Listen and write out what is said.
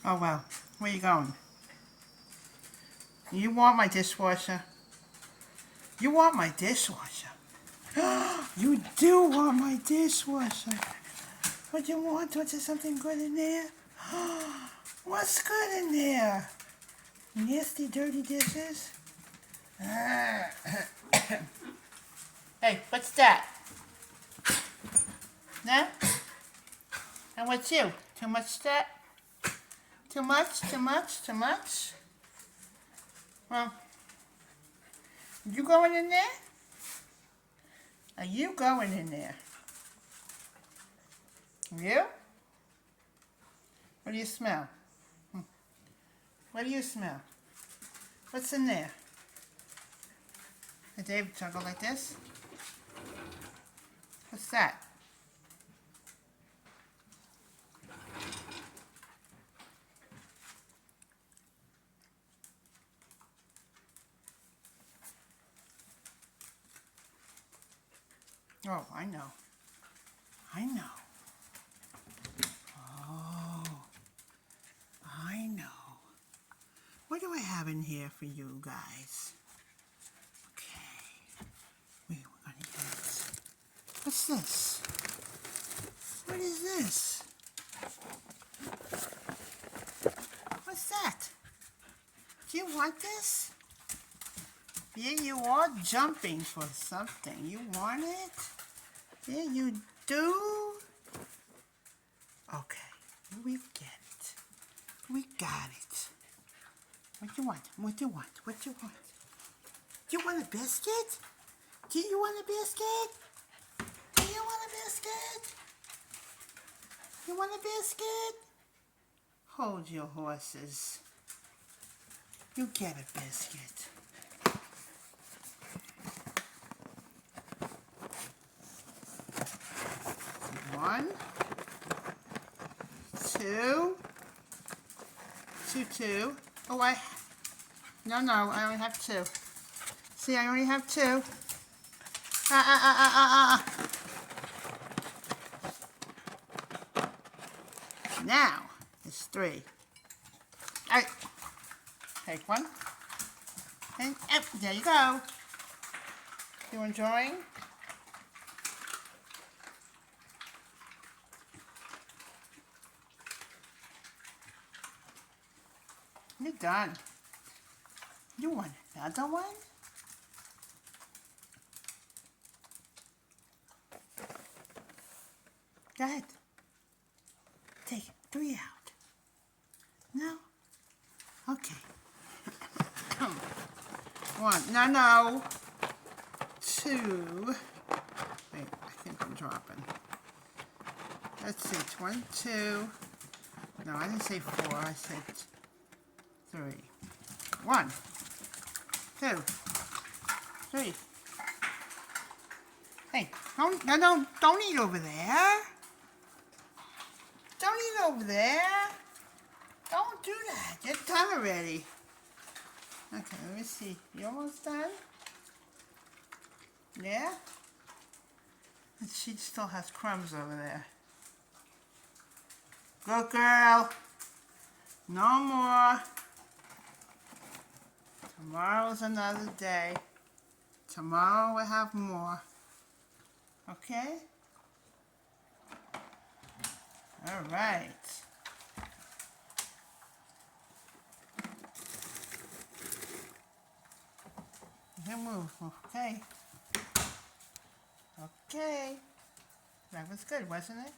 Oh, well. Where you going? You want my dishwasher? You want my dishwasher? You do want my dishwasher. What do you want? Was there something good in there? What's good in there? Nasty, dirty dishes? Hey, what's that? No? And what's you? Too much that? Too much? Too much? Too much? Well, you going in there? Are you going in there? You? What do you smell? What do you smell? What's in there? Did Dave juggle like this? What's that? Oh, I know. I know. Oh, I know. What do I have in here for you guys? Okay. Wait, we're gonna do this. What's this? What is this? What's that? Do you want this? Yeah, you are jumping for something. You want it? Yeah, you do? Okay, we get it. We got it. What do you want? What do you want? What do you want? Do you want a biscuit? Do you want a biscuit? Do you want a biscuit? You want a biscuit? Hold your horses. You get a biscuit. One, two. Oh, no, I only have two. See, I only have two. Now, it's three. All right, take one. And there you go. You enjoying? You're done. You want another one? Go ahead. Take it. 3 out. No? Okay. 1. No. 2. Wait, I think I'm dropping. Let's see. 1, 2. No, I didn't say 4. I said 3. 1, 2, 3. Hey, don't eat over there. Don't eat over there. Don't do that. You're done already. Okay, let me see. You almost done? Yeah? And she still has crumbs over there. Good girl. No more. Tomorrow's another day. Tomorrow we'll have more. Okay? All right. You can move. Okay. Okay. That was good, wasn't it?